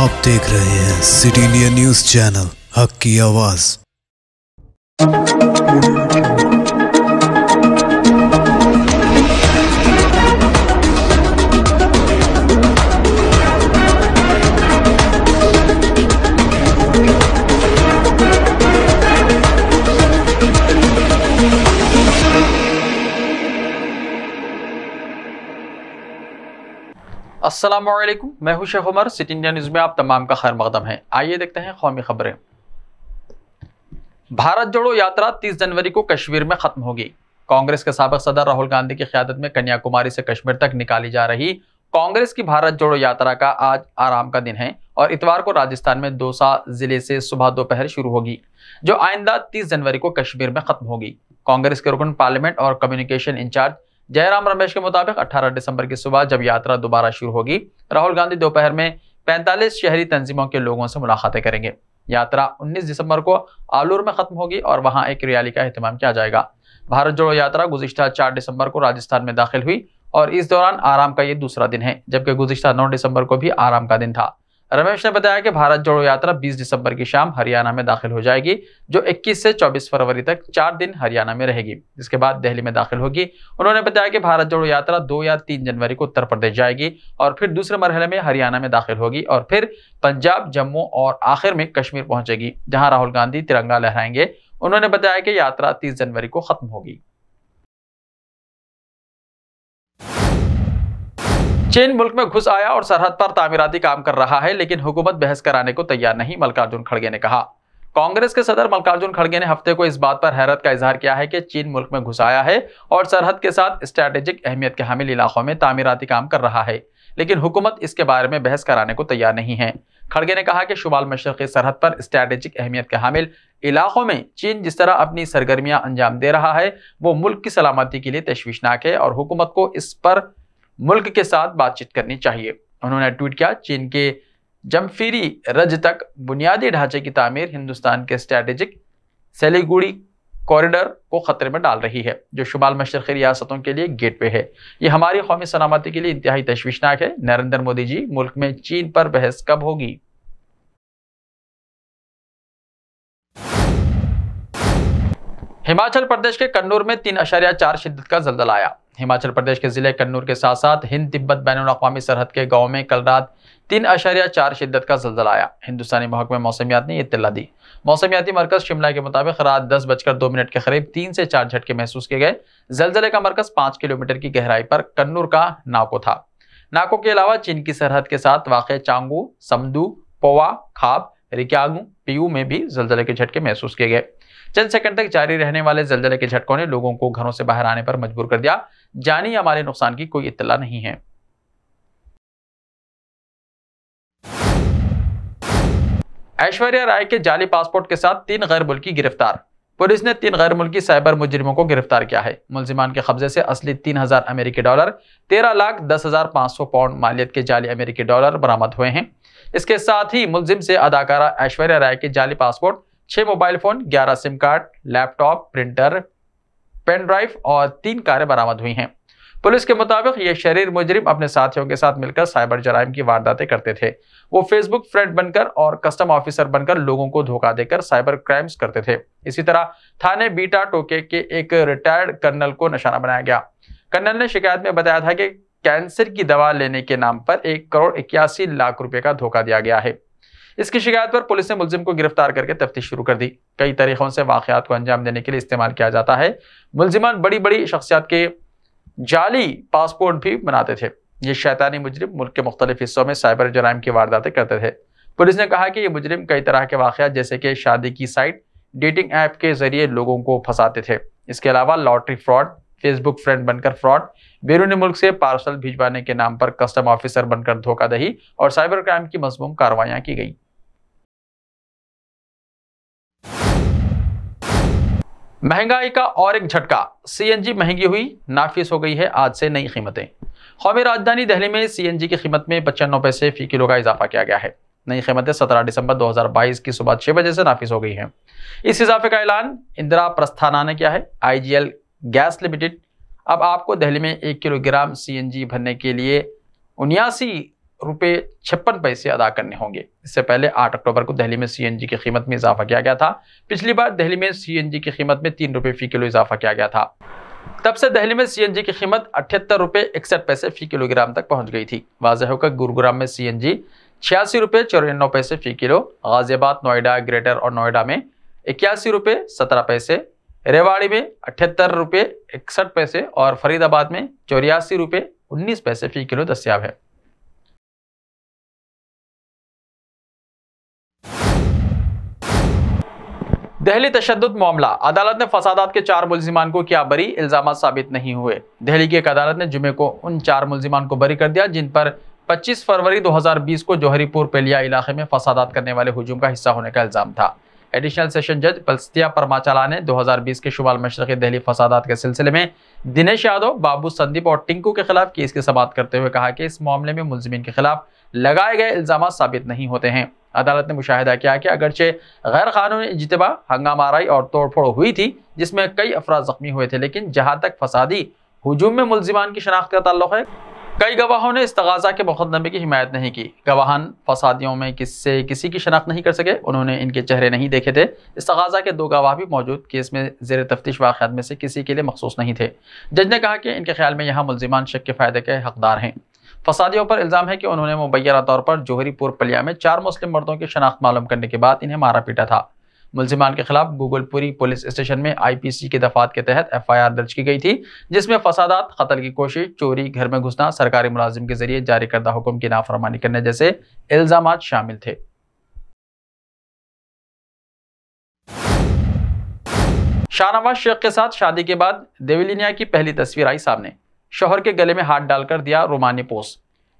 आप देख रहे हैं सिटी इंडिया न्यूज चैनल, हक की आवाज। अस्सलामुअलैकुम, मैं हूं Sheikh Umar. City India news में आप तमाम का खैर मकदम है। आइए देखते हैं कौमी खबरें। भारत जोड़ो यात्रा 30 जनवरी को कश्मीर में खत्म होगी। कांग्रेस के साबिक सदर राहुल गांधी की क़यादत में कन्याकुमारी से कश्मीर तक निकाली जा रही कांग्रेस की भारत जोड़ो यात्रा का आज आराम का दिन है और इतवार को राजस्थान में दौसा जिले से सुबह दोपहर शुरू होगी, जो आइंदा 30 जनवरी को कश्मीर में खत्म होगी। कांग्रेस के रुकन पार्लियामेंट और कम्युनिकेशन इंचार्ज जयराम रमेश के मुताबिक 18 दिसंबर की सुबह जब यात्रा दोबारा शुरू होगी, राहुल गांधी दोपहर में 45 शहरी तंजीमों के लोगों से मुलाकातें करेंगे। यात्रा 19 दिसंबर को आलूर में खत्म होगी और वहां एक रैली का एहतमाम किया जाएगा। भारत जोड़ो यात्रा गुज़िश्ता 4 दिसंबर को राजस्थान में दाखिल हुई और इस दौरान आराम का ये दूसरा दिन है, जबकि गुज़िश्ता 9 दिसंबर को भी आराम का दिन था। रमेश ने बताया कि भारत जोड़ो यात्रा 20 दिसंबर की शाम हरियाणा में दाखिल हो जाएगी, जो 21 से 24 फरवरी तक 4 दिन हरियाणा में रहेगी। इसके बाद दिल्ली में दाखिल होगी। उन्होंने बताया कि भारत जोड़ो यात्रा 2 या 3 जनवरी को उत्तर प्रदेश जाएगी और फिर दूसरे मरहले में हरियाणा में दाखिल होगी और फिर पंजाब, जम्मू और आखिर में कश्मीर पहुंचेगी, जहां राहुल गांधी तिरंगा लहराएंगे। उन्होंने बताया कि यात्रा 30 जनवरी को खत्म होगी। चीन मुल्क में घुस आया और सरहद पर तामीराती काम कर रहा है, लेकिन हुकूमत बहस कराने को तैयार नहीं, मल्लिकार्जुन खड़गे ने कहा। कांग्रेस के सदर मल्लिकार्जुन खड़गे ने हफ्ते को इस बात पर हैरत का इजहार किया है कि चीन मुल्क में घुस आया है और सरहद के साथ स्ट्रैटेजिक अहमियत के हामिल इलाकों में तामीराती काम कर रहा है, लेकिन हुकूमत इसके बारे में बहस कराने को तैयार नहीं है। खड़गे ने कहा कि शुमाल मशरक़ी सरहद पर स्ट्रैटेजिक अहमियत के हामिल इलाकों में चीन जिस तरह अपनी सरगर्मियां अंजाम दे रहा है, वो मुल्क की सलामती के लिए तशवीशनाक है और हुकूमत को इस पर मुल्क के साथ बातचीत करनी चाहिए। उन्होंने ट्वीट किया, चीन के जमफीरी रज तक बुनियादी ढांचे की तामीर हिंदुस्तान के स्ट्रैटेजिक सिलीगुड़ी कॉरिडोर को खतरे में डाल रही है, जो शुमाल मशरक़ी रियासतों के लिए गेटवे है। ये हमारी कौमी सलामती के लिए इंतहाई तशवीशनाक है। नरेंद्र मोदी जी, मुल्क में चीन पर बहस कब होगी? हिमाचल प्रदेश के कन्नूर में 3.4 शिद्दत का ज़लज़ला आया। हिमाचल प्रदेश के जिले कन्नूर के साथ साथ हिंद तिब्बत बैनुल-अक़वामी सरहद के गांव में कल रात 3.4 शिद्दत का ज़लज़ला आया। हिंदुस्तानी महकमे मौसमियात ने यह इत्तला दी। मौसमियाती मरकज़ शिमला के मुताबिक रात 10:02 के करीब 3 से 4 झटके महसूस किए गए। ज़लज़ले का मरकज़ 5 किलोमीटर की गहराई पर कन्नूर का नाको था। नाको के अलावा चीन की सरहद के साथ वाक़ चांगू, समदू, पोवा, खाब, रिक्यांग, पीयू में भी ज़लज़ले के झटके महसूस किए गए। चंद सेकंड तक जारी रहने वाले ज़लज़ले के झटकों ने लोगों को घरों से बाहर आने पर मजबूर कर दिया। जानी या माली नुकसान की कोई इत्तला नहीं है। ऐश्वर्या राय के जाली पासपोर्ट के साथ 3 गैर मुल्की गिरफ्तार। पुलिस ने 3 गैर मुल्की साइबर मुजरिमों को गिरफ्तार किया है। मुलजिमान के कब्जे से असली 3,000 अमेरिकी डॉलर, 13,10,500 पाउंड मालियत के जाली अमेरिकी डॉलर बरामद हुए हैं। इसके साथ ही मुलजिम से अदाकारा ऐश्वर्या राय के जाली passport, 6 mobile phone, 11 SIM card, laptop, printer, pen drive और 3 कारें बरामद हुई हैं। पुलिस के मुताबिक ये शरीर मुजरिम अपने साथियों के साथ मिलकर साइबर जराइम की वारदातें करते थे। वो फेसबुक फ्रेंड बनकर और कस्टम ऑफिसर बनकर लोगों को धोखा देकर साइबर क्राइम्स करते थे। इसी तरह थाने बीटा टोके के एक रिटायर्ड कर्नल को निशाना बनाया गया। कर्नल ने शिकायत में बताया था कि कैंसर की दवा लेने के नाम पर 1,81,00,000 रुपए का धोखा दिया गया है। इसकी शिकायत पर पुलिस ने मुलजिम को गिरफ्तार करके तफ्तीश शुरू कर दी। कई तरीकों से वाकयात को अंजाम देने के लिए इस्तेमाल किया जाता है। मुलजिमान बड़ी बड़ी शख्सियत के जाली पासपोर्ट भी बनाते थे। ये शैतानी मुजरिम मुल्क के मुख्तलिफ हिस्सों में साइबर जराइम की वारदातें करते थे। पुलिस ने कहा कि ये मुजरिम कई तरह के वाकयात जैसे कि शादी की साइट, डेटिंग ऐप के जरिए लोगों को फंसाते थे। इसके अलावा लॉटरी फ्रॉड, फेसबुक फ्रेंड बनकर फ्रॉड, बैरूनी मुल्क से पार्सल भिजवाने के नाम पर कस्टम ऑफिसर बनकर धोखाधड़ी और साइबर क्राइम की मज़मूम कार्रवाइयां की गई। महंगाई का और एक झटका, सीएनजी महंगी हुई, नाफिस हो गई है आज से नई कीमतें। कौमी राजधानी दिल्ली में सीएनजी की कीमत में 95 पैसे फी किलो का इजाफा किया गया है। नई कीमतें 17 दिसंबर 2022 की सुबह 6 बजे से नाफिस हो गई हैं। इस इजाफे का ऐलान इंदिरा प्रस्थाना ने किया है। आईजीएल गैस लिमिटेड अब आपको दिल्ली में 1 किलोग्राम सीएनजी भरने के लिए 79 ₹56 अदा करने होंगे। इससे पहले 8 अक्टूबर को दिल्ली में सीएनजी की कीमत में इजाफा किया गया था। पिछली बार दिल्ली में सीएनजी की कीमत में ₹3 फी किलो इजाफा किया गया था। तब से दिल्ली में सीएनजी की कीमत ₹78.61 फी किलोग्राम तक पहुंच गई थी। वाज़ेह होकर गुरुग्राम में सीएनजी ₹86.94 फी किलो, गाजियाबाद, नोएडा, ग्रेटर और नोएडा में ₹81.17, रेवाड़ी में ₹78.61 और फरीदाबाद में ₹84.19 फी किलो दस्तयाब है। दिल्ली तशद्दुद मामला, अदालत ने फसादात के 4 मुल्जिमान को किया बरी, इल्जाम साबित नहीं हुए। दिल्ली की एक अदालत ने जुमे को उन 4 मुल्जिमान को बरी कर दिया जिन पर 25 फरवरी 2020 को जौहरीपुर पेलिया इलाके में फसादात करने वाले हुजूम का हिस्सा होने का इल्जाम था। एडिशनल सेशन जज पल्स्तिया परमाचाला ने 2020 के शुमाल मशरक़ी दिल्ली फसादात के सिलसिले में दिनेश यादव, बाबू, संदीप और टिंकू के खिलाफ केस की समाअत करते हुए कहा कि इस मामले में मुल्जिमीन के खिलाफ लगाए गए इल्जाम साबित नहीं होते हैं। अदालत ने मुशाहिदा किया कि अगरचे गैर कानूनी इज्तिमा, हंगामाराई और तोड़फोड़ हुई थी जिसमें कई अफराद जख्मी हुए थे, लेकिन जहां तक फसादी हुजूम में मुल्जिमान की शनाख्त का ताल्लुक है, कई गवाहों ने इस तगाजा के मुकदमे की हिमायत नहीं की। गवाहान फसादियों में किसी की शनाख्त नहीं कर सके, उन्होंने इनके चेहरे नहीं देखे थे। इस तगाजा के 2 गवाह भी मौजूद केस में ज़ेर तफ्तीश वाक़यात में से किसी के लिए मखसूस नहीं थे। जज ने कहा कि इनके ख्याल में यहाँ मुल्जिमान शक के फ़ायदे के हकदार हैं। फसादियों पर इल्ज़ाम है कि उन्होंने मुबैना तौर पर जौहरीपुर पलिया में 4 मुस्लिम मर्दों की शनाख्त मालूम करने के बाद इन्हें मारा पीटा था। मुल्जिमान के खिलाफ गूगलपुरी पुलिस स्टेशन में IPC की दफात के तहत FIR दर्ज की गई थी, जिसमें फसादात, कत्ल की कोशिश, चोरी, घर में घुसना, सरकारी मुलाजिम के जरिए जारी करदा हुक्म की नाफरमानी करने जैसे इल्जामात शामिल थे। शाहनवाज शेख के साथ शादी के बाद देविलिना की पहली तस्वीर आई सामने। शौहर के गले में हाथ डालकर दिया रोमानी पोज।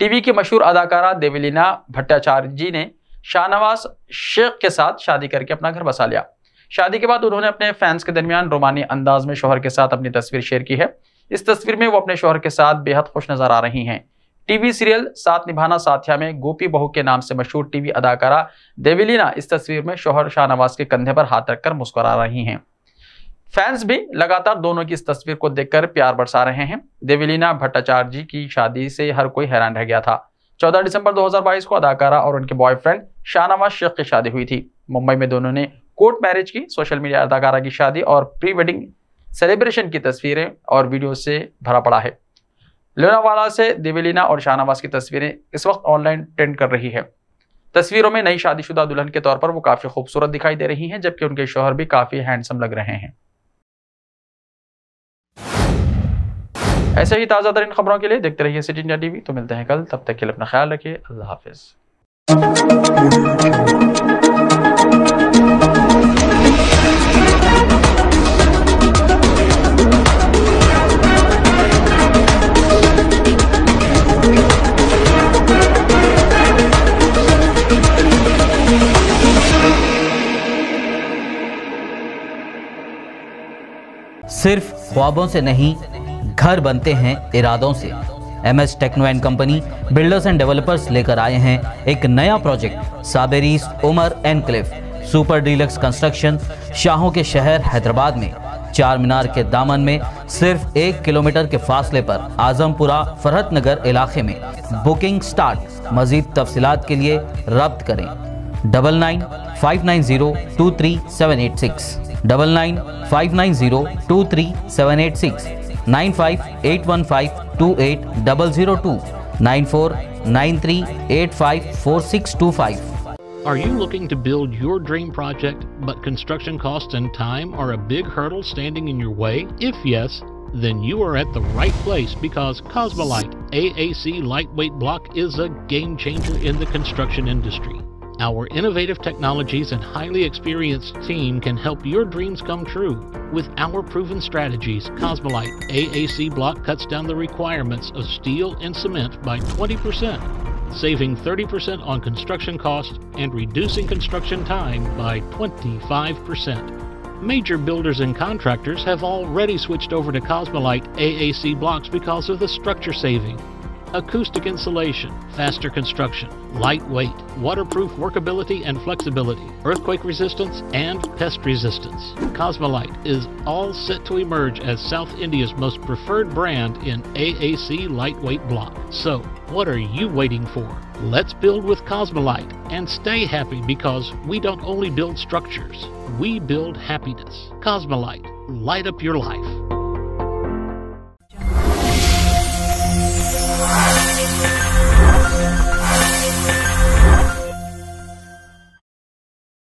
टीवी की मशहूर अदाकारा देविलिना भट्टाचार्य ने शाहनवाज शेख के साथ शादी करके अपना घर बसा लिया। शादी के बाद उन्होंने अपने फैंस के दरमियान रोमानी अंदाज में शौहर के साथ अपनी तस्वीर शेयर की है। इस तस्वीर में वो अपने शौहर के साथ बेहद खुश नजर आ रही हैं। टीवी सीरियल साथ निभाना साथिया में गोपी बहू के नाम से मशहूर टीवी अदाकारा देविलिना इस तस्वीर में शौहर शाहनवाज के कंधे पर हाथ रखकर मुस्कुरा रही हैं। फैंस भी लगातार दोनों की इस तस्वीर को देखकर प्यार बरसा रहे हैं। देविलिना भट्टाचार्य जी की शादी से हर कोई हैरान रह गया था। 14 दिसंबर 2022 को अदाकारा और उनके बॉयफ्रेंड शाहनवाज शेख की शादी हुई थी। मुंबई में दोनों ने कोर्ट मैरिज की। सोशल मीडिया अदाकारा की शादी और प्री वेडिंग सेलिब्रेशन की तस्वीरें और वीडियो से भरा पड़ा है। लोनावाला से देविलिना और शाहनवाज की तस्वीरें इस वक्त ऑनलाइन ट्रेंड कर रही है। तस्वीरों में नई शादीशुदा दुल्हन के तौर पर वो काफी खूबसूरत दिखाई दे रही हैं, जबकि उनके शौहर भी काफी हैंडसम लग रहे हैं। ऐसे ही ताज़ा तरीन खबरों के लिए देखते रहिए सिटी इंडिया टीवी। तो मिलते हैं कल, तब तक के लिए अपना ख्याल रखिए। अल्लाह हाफिज। सिर्फ ख्वाबों से नहीं, घर बनते हैं इरादों से। MS techno and company builders and developers लेकर आए हैं एक नया प्रोजेक्ट साबेरीज Umar enclave super deluxe construction. शाहों के शहर हैदराबाद में चार मीनार के दामन में सिर्फ 1 किलोमीटर के फासले पर आजमपुरा फरहत नगर इलाके में। Booking start. मजीद तफसीलात के लिए रब्त करें 9959023786 9959023786 9581528002 9493854625। Are you looking to build your dream project, but construction costs and time are a big hurdle standing in your way? If yes, then you are at the right place, because Cosmolite AAC lightweight block is a game changer in the construction industry. Our innovative technologies and highly experienced team can help your dreams come true. With our proven strategies, Cosmolite AAC block cuts down the requirements of steel and cement by 20%, saving 30% on construction costs and reducing construction time by 25%. Major builders and contractors have already switched over to Cosmolite AAC blocks because of the structure saving. acoustic insulation, faster construction, lightweight, waterproof workability and flexibility, earthquake resistance, and pest resistance. Cosmolite is all set to emerge as South India's most preferred brand in AAC lightweight block. So, what are you waiting for? Let's build with Cosmolite and stay happy, because we don't only build structures, we build happiness. Cosmolite, light up your life.